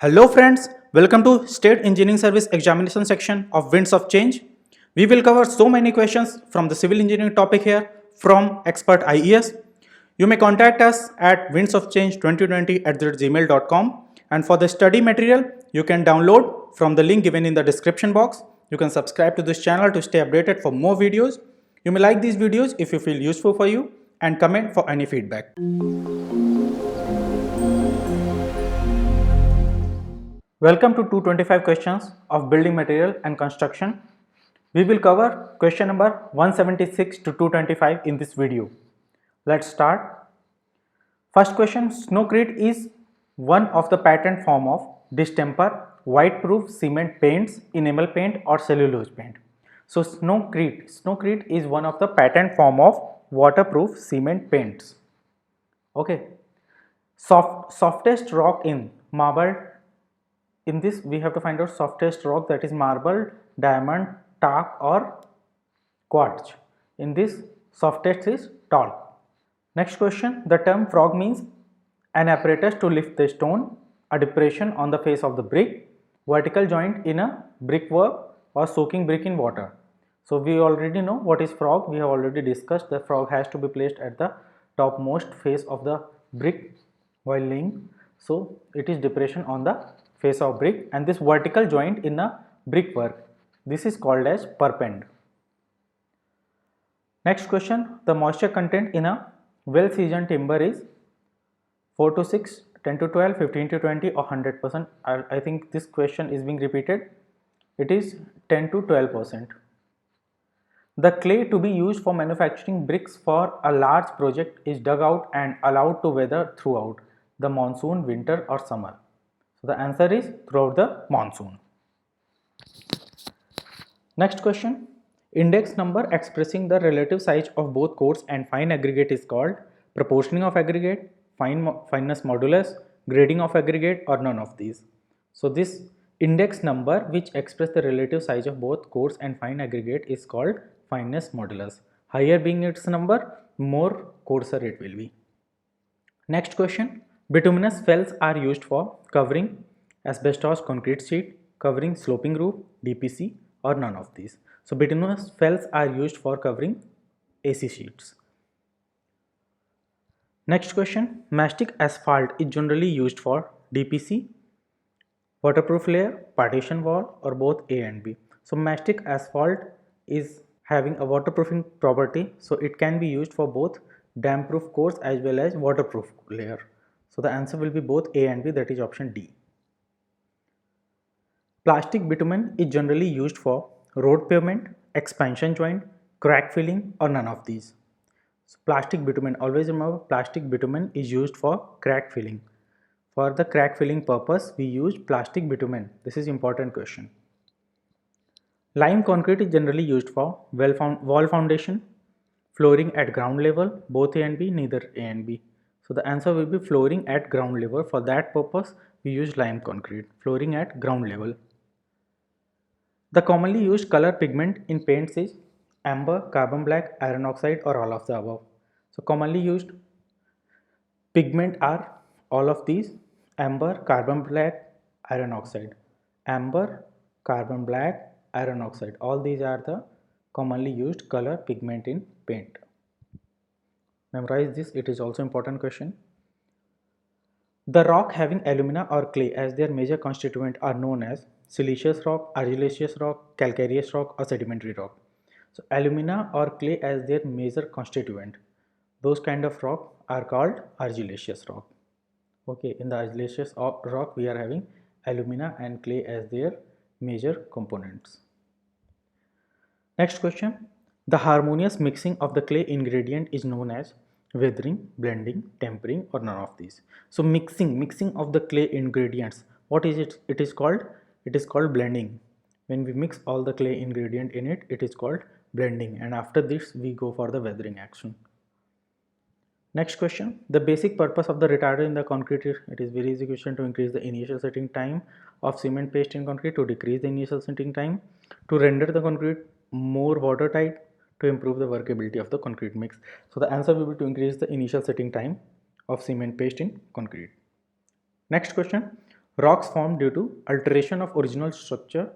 Hello friends, welcome to State Engineering Service examination section of Winds of Change. We will cover so many questions from the civil engineering topic here from Expert IES. You may contact us at windsoftchange2020@gmail.com, and for the study material you can download from the link given in the description box. You can subscribe to this channel to stay updated for more videos. You may like these videos if you feel useful for you and comment for any feedback. Welcome to 225 questions of building material and construction. We will cover question number 176 to 225 in this video. Let's start. First question, snowcrete is one of the patent form of distemper white-proof cement paints, enamel paint or cellulose paint. So snowcrete is one of the patent form of waterproof cement paints. Okay. Softest rock in marble. In this we have to find out softest rock, that is marble, diamond, talc or quartz. In this softest is talc. Next question, the term frog means an apparatus to lift the stone, a depression on the face of the brick, vertical joint in a brickwork or soaking brick in water. So we already know what is frog. We have already discussed the frog has to be placed at the topmost face of the brick while laying. So it is depression on the face of brick, and this vertical joint in a brickwork, this is called as perpend. Next question, the moisture content in a well seasoned timber is 4 to 6, 10 to 12, 15 to 20 or 100%. I think this question is being repeated. It is 10 to 12%. The clay to be used for manufacturing bricks for a large project is dug out and allowed to weather throughout the monsoon, winter or summer. So the answer is throughout the monsoon. Next question, index number expressing the relative size of both coarse and fine aggregate is called proportioning of aggregate, fineness modulus, grading of aggregate or none of these. So this index number which express the relative size of both coarse and fine aggregate is called fineness modulus. Higher being its number, more coarser it will be. Next question, bituminous fells are used for covering asbestos concrete sheet, covering sloping roof, DPC or none of these. So bituminous fells are used for covering AC sheets. Next question, mastic asphalt is generally used for DPC, waterproof layer, partition wall or both A and B. So mastic asphalt is having a waterproofing property, so it can be used for both damp proof course as well as waterproof layer. So the answer will be both A and B, that is option D. Plastic bitumen is generally used for road pavement, expansion joint, crack filling or none of these. So plastic bitumen, always remember plastic bitumen is used for crack filling. For the crack filling purpose we use plastic bitumen. This is important question. Lime concrete is generally used for wall foundation, flooring at ground level, both A and B, neither A and B. So the answer will be flooring at ground level. For that purpose we use lime concrete, flooring at ground level. The commonly used color pigment in paints is amber, carbon black, iron oxide or all of the above. So commonly used pigment are all of these: amber, carbon black, iron oxide. Amber, carbon black, iron oxide, all these are the commonly used color pigment in paint. Memorize this, it is also important question. The rock having alumina or clay as their major constituent are known as siliceous rock, argillaceous rock, calcareous rock or sedimentary rock. So alumina or clay as their major constituent, those kind of rock are called argillaceous rock. Okay, in the argillaceous rock we are having alumina and clay as their major components. Next question, the harmonious mixing of the clay ingredient is known as weathering, blending, tempering or none of these. So mixing of the clay ingredients, what is it? It is called blending. When we mix all the clay ingredient in it, it is called blending, and after this we go for the weathering action. Next question, the basic purpose of the retarder in the concrete is, it is very easy question, to increase the initial setting time of cement paste in concrete, to decrease the initial setting time, to render the concrete more watertight, to improve the workability of the concrete mix. So the answer will be to increase the initial setting time of cement paste in concrete. Next question, Rocks formed due to alteration of original structure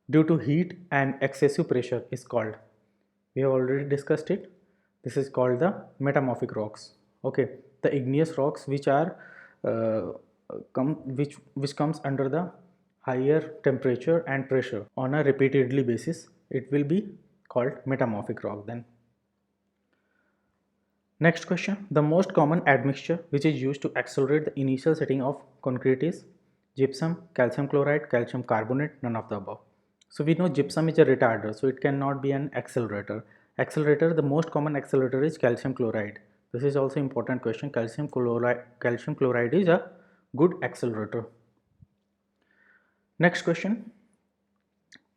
due to heat and excessive pressure is called. We have already discussed it. This is called the metamorphic rocks. Okay, the igneous rocks which are uh, which comes under the higher temperature and pressure on a repeatedly basis, it will be called metamorphic rock then. Next question, the most common admixture which is used to accelerate the initial setting of concrete is gypsum, calcium chloride, calcium carbonate, none of the above. So we know gypsum is a retarder, so it cannot be an accelerator. Accelerator, the most common accelerator is calcium chloride. This is also important question. Calcium chloride is a good accelerator. Next question,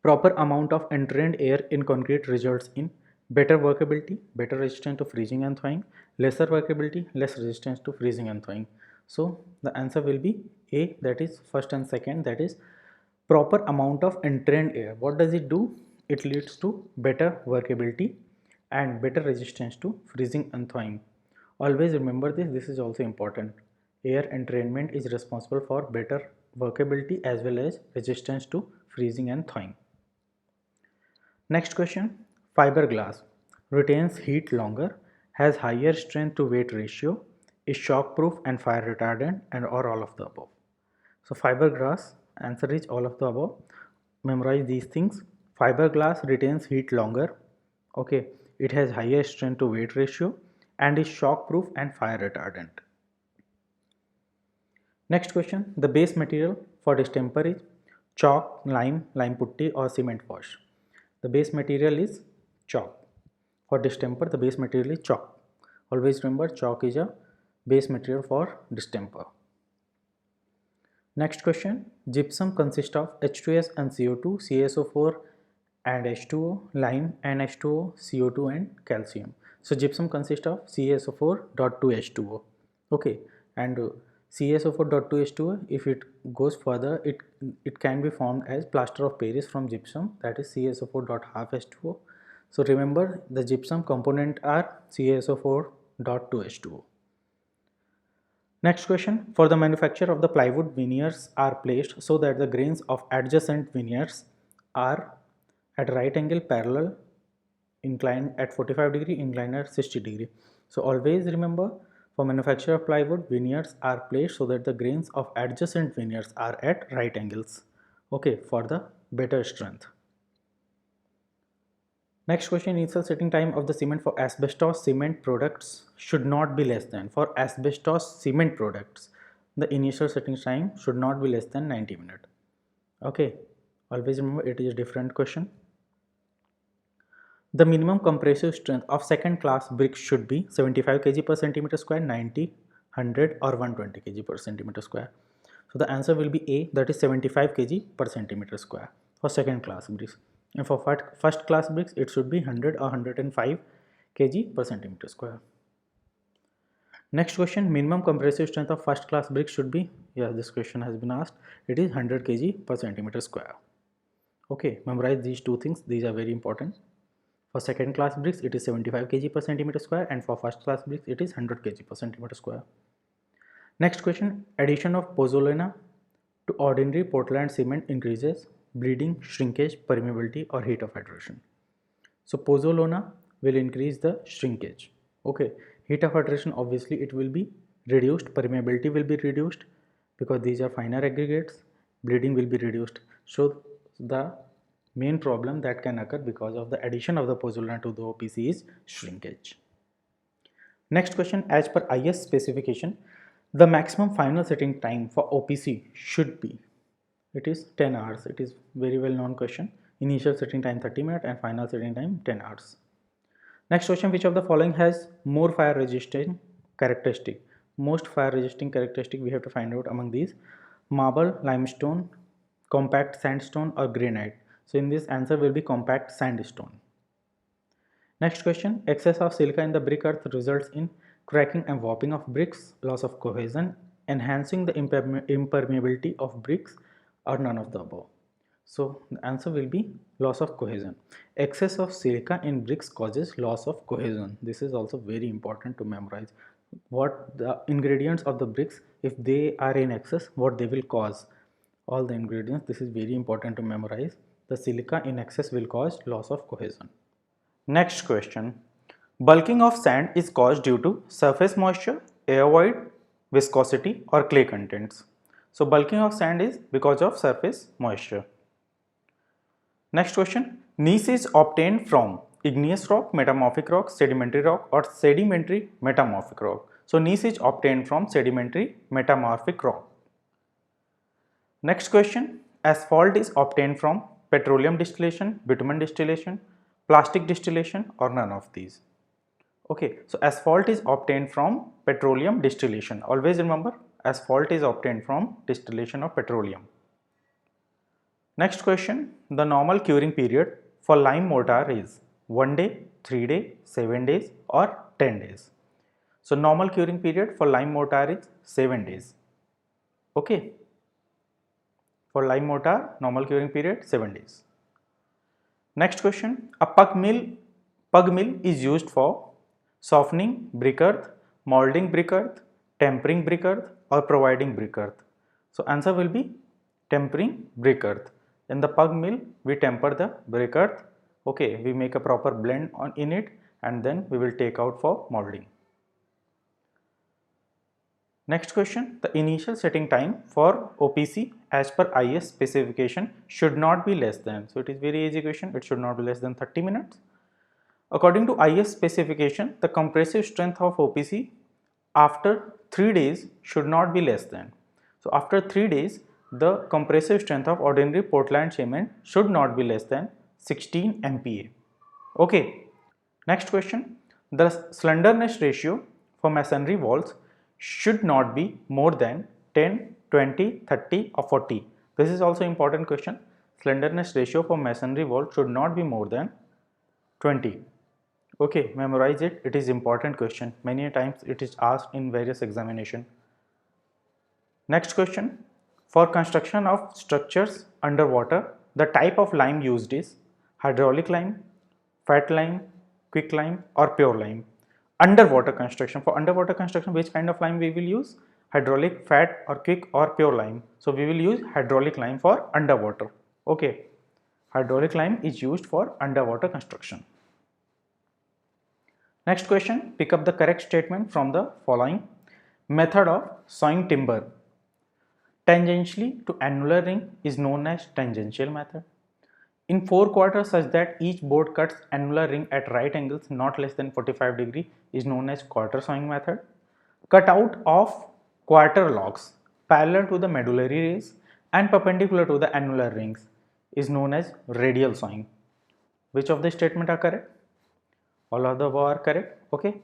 proper amount of entrained air in concrete results in better workability, better resistance to freezing and thawing, lesser workability, less resistance to freezing and thawing. So the answer will be A, that is first and second, that is proper amount of entrained air. What does it do? It leads to better workability and better resistance to freezing and thawing. Always remember this, this is also important. Air entrainment is responsible for better workability as well as resistance to freezing and thawing. Next question, fiberglass retains heat longer, has higher strength to weight ratio, is shock proof and fire retardant, and or all of the above. So fiberglass, answer is all of the above. Memorize these things. Fiberglass retains heat longer, okay, it has higher strength to weight ratio and is shock proof and fire retardant. Next question, the base material for distemper is chalk, lime putty or cement wash. The base material is chalk. For distemper, the base material is chalk. Always remember, chalk is a base material for distemper. Next question, gypsum consists of H2S and CO2, CaSO4 and H2O, lime and H2O, CO2 and calcium. So gypsum consists of CaSO4.2H2O. Okay, and CaSO4.2H2O, if it goes further, it can be formed as plaster of Paris from gypsum, that is CaSO4.5H2O. So remember, the gypsum component are CaSO4.2H2O. Next question, for the manufacture of the plywood, veneers are placed so that the grains of adjacent veneers are at right angle parallel, inclined at 45 degree, inclined at 60 degree. So always remember, for manufacture of plywood, veneers are placed so that the grains of adjacent veneers are at right angles, okay, for the better strength. Next question, initial setting time of the cement for asbestos cement products should not be less than. For asbestos cement products, the initial setting time should not be less than 90 minutes. Okay, always remember, it is a different question. The minimum compressive strength of second class bricks should be 75 kg per centimeter square, 90, 100 or 120 kg per centimeter square. So the answer will be A, that is 75 kg per centimeter square for second class bricks. And for first class bricks, it should be 100 or 105 kg per centimeter square. Next question, minimum compressive strength of first class bricks should be, yeah, this question has been asked, it is 100 kg per centimeter square. Okay, memorize these two things, these are very important. For second class bricks, it is 75 kg per centimeter square, and for first class bricks, it is 100 kg per centimeter square. Next question, addition of pozzolana to ordinary Portland cement increases bleeding, shrinkage, permeability or heat of hydration. So pozzolana will increase the shrinkage. Okay, heat of hydration, obviously it will be reduced, permeability will be reduced because these are finer aggregates, bleeding will be reduced. So the main problem that can occur because of the addition of the pozzolana to the OPC is shrinkage. Next question, as per IS specification, the maximum final setting time for OPC should be, it is 10 hours. It is very well known question. Initial setting time 30 minutes and final setting time 10 hours. Next question, which of the following has more fire resisting characteristic? Most fire resisting characteristic we have to find out among these: marble, limestone, compact sandstone or granite. So in this, answer will be compact sandstone. Next question, excess of silica in the brick earth results in cracking and warping of bricks, loss of cohesion, enhancing the impermeability of bricks, or none of the above. So the answer will be loss of cohesion. Excess of silica in bricks causes loss of cohesion. This is also very important to memorize. What the ingredients of the bricks, if they are in excess, what they will cause. all the ingredients. This is very important to memorize. The silica in excess will cause loss of cohesion. Next question. Bulking of sand is caused due to surface moisture, air void, viscosity or clay contents. So bulking of sand is because of surface moisture. Next question. Gneiss is obtained from igneous rock, metamorphic rock, sedimentary rock or sedimentary metamorphic rock. So gneiss is obtained from sedimentary metamorphic rock. Next question. Asphalt is obtained from petroleum distillation, bitumen distillation, plastic distillation or none of these. Okay, so asphalt is obtained from petroleum distillation. Always remember, asphalt is obtained from distillation of petroleum. Next question. The normal curing period for lime mortar is 1 day, 3 days, 7 days or 10 days. So normal curing period for lime mortar is 7 days. Okay. For lime mortar, normal curing period 7 days. Next question. A pug mill is used for softening brick earth, molding brick earth, tempering brick earth or providing brick earth. So answer will be tempering brick earth. In the pug mill, we temper the brick earth. Okay, we make a proper blend in it and then we will take out for molding. Next question. The initial setting time for OPC as per IS specification should not be less than. So it is very easy question. It should not be less than 30 minutes. According to IS specification, the compressive strength of OPC after 3 days should not be less than. So after 3 days, the compressive strength of ordinary Portland cement should not be less than 16 MPa. Okay. Next question. The slenderness ratio for masonry walls should not be more than 10, 20, 30 or 40. This is also important question. Slenderness ratio for masonry wall should not be more than 20. Okay, memorize it. It is important question. Many times it is asked in various examination. Next question. For construction of structures underwater, the type of lime used is hydraulic lime, fat lime, quick lime or pure lime. Underwater construction. For underwater construction, which kind of lime we will use? Hydraulic, fat or quick or pure lime. So we will use hydraulic lime for underwater. Okay. Hydraulic lime is used for underwater construction. Next question. Pick up the correct statement from the following. Method of sawing timber tangentially to annular ring is known as tangential method. In 4 quarters such that each board cuts annular ring at right angles not less than 45 degree is known as quarter sawing method. Cutout of quarter logs parallel to the medullary rays and perpendicular to the annular rings is known as radial sawing. Which of the statement are correct? All of the above are correct. Okay.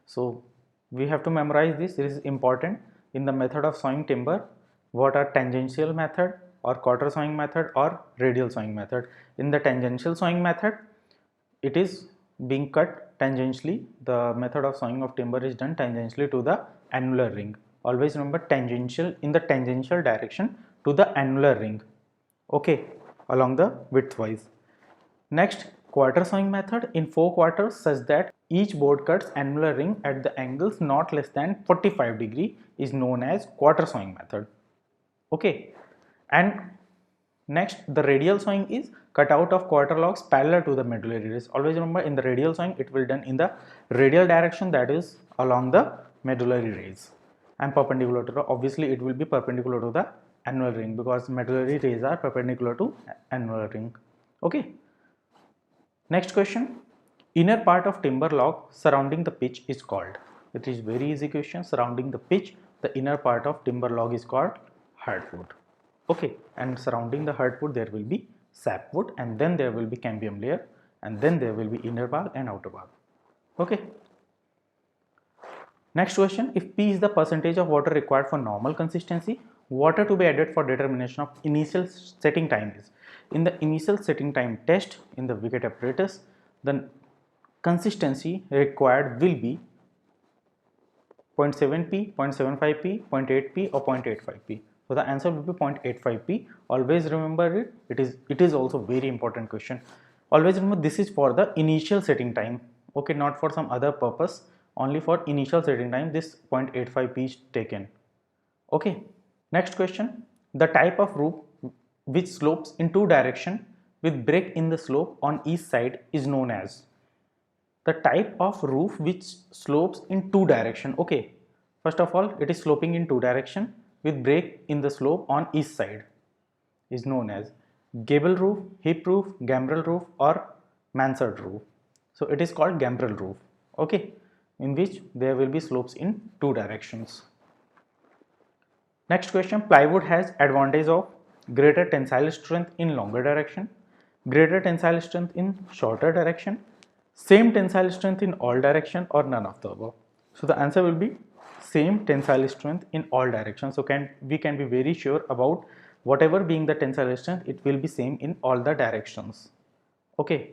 So we have to memorize this. This is important. In the method of sawing timber, what are tangential method or quarter sawing method or radial sawing method? In the tangential sawing method, it is being cut tangentially. The method of sawing of timber is done tangentially to the annular ring. Always remember tangential, in the tangential direction to the annular ring. Okay, along the widthwise. Next, quarter sawing method in 4 quarters such that each board cuts annular ring at the angles not less than 45 degree is known as quarter sawing method. Okay, and next the radial sawing is cutout of quarter logs parallel to the medullary rays. Always remember in the radial sawing it will done in the radial direction, that is along the medullary rays, and perpendicular to the, obviously it will be perpendicular to the annular ring because medullary rays are perpendicular to annular ring. Okay. Next question. Inner part of timber log surrounding the pitch is called. It is very easy question. Surrounding the pitch, the inner part of timber log is called hardwood. Okay, and surrounding the hardwood there will be sapwood, and then there will be cambium layer, and then there will be inner bark and outer bark. Okay. Next question. If P is the percentage of water required for normal consistency, water to be added for determination of initial setting time is. In the initial setting time test in the Vickett apparatus, the consistency required will be 0.7p, 0.75p, 0.8p or 0.85p. So the answer will be 0.85p. Always remember it. It is also very important question. Always remember this is for the initial setting time. Okay, not for some other purpose. Only for initial setting time this 0.85p is taken. Okay. Next question. The type of roof which slopes in two directions with break in the slope on each side is known as. The type of roof which slopes in two direction. Okay, first of all, it is sloping in two direction with break in the slope on each side is known as gable roof, hip roof, gambrel roof, or mansard roof. So it is called gambrel roof. Okay, in which there will be slopes in two directions. Next question, plywood has advantage of greater tensile strength in longer direction, greater tensile strength in shorter direction, same tensile strength in all direction, or none of the above. So the answer will be same tensile strength in all directions. So we can be very sure about whatever being the tensile strength, it will be same in all the directions. Okay.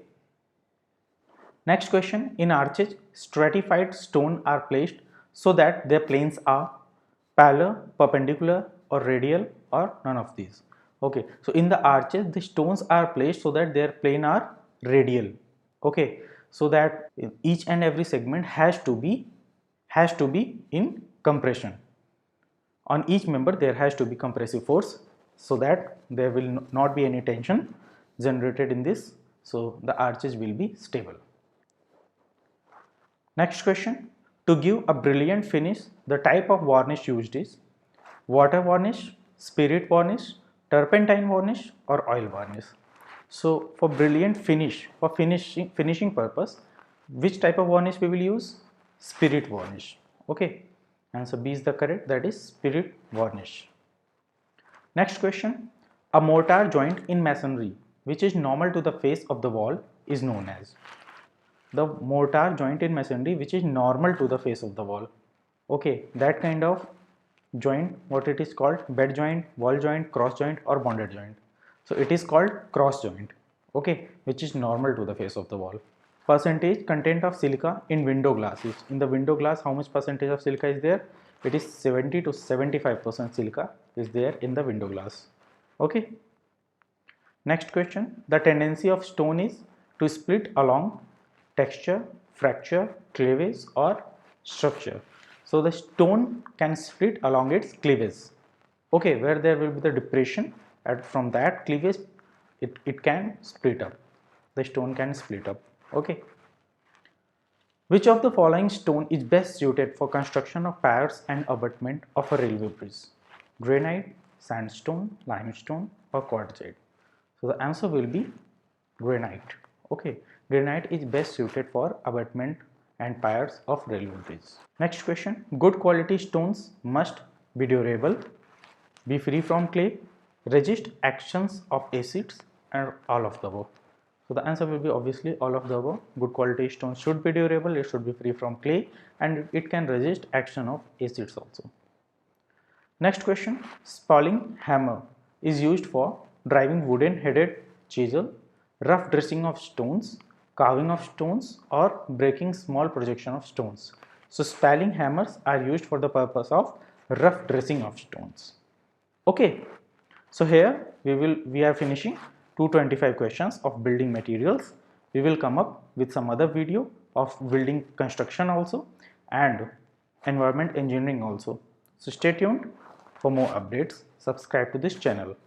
Next question, in arches, stratified stone are placed so that their planes are parallel, perpendicular, or radial, or none of these. Okay, so in the arches, the stones are placed so that their plane are radial. Okay, so that each and every segment has to be in compression. On each member, there has to be compressive force so that there will not be any tension generated in this. So the arches will be stable. Next question, to give a brilliant finish, the type of varnish used is water varnish, spirit varnish, turpentine varnish, or oil varnish. So for brilliant finish, for finishing purpose, which type of varnish we will use? Spirit varnish. Okay, answer B is the correct, that is spirit varnish. Next question, a mortar joint in masonry which is normal to the face of the wall is known as. The mortar joint in masonry which is normal to the face of the wall. Okay, that kind of joint, what it is called, bed joint, wall joint, cross joint, or bonded joint. So it is called cross joint. Okay, which is normal to the face of the wall. Percentage content of silica in window glasses. In the window glass, how much percentage of silica is there? It is 70 to 75% silica is there in the window glass. Okay. Next question, the tendency of stone is to split along texture, fracture, cleavage, or structure. So the stone can split along its cleavage. Okay, where there will be the depression from that cleavage, it can split up. The stone can split up. Okay. Which of the following stone is best suited for construction of piers and abutment of a railway bridge? Granite, sandstone, limestone, or quartzite? So the answer will be granite. Okay, granite is best suited for abutment and piers of railway bridge. Next question, good quality stones must be durable, be free from clay, resist actions of acids, and all of the above. So the answer will be obviously all of the above. Good quality stones should be durable, it should be free from clay, and it can resist action of acids also. Next question, spalling hammer is used for driving wooden headed chisel, rough dressing of stones, carving of stones, or breaking small projection of stones. So spalling hammers are used for the purpose of rough dressing of stones. Okay, so here we are finishing 225 questions of building materials. We will come up with some other video of building construction also and environment engineering also. So stay tuned for more updates. Subscribe to this channel.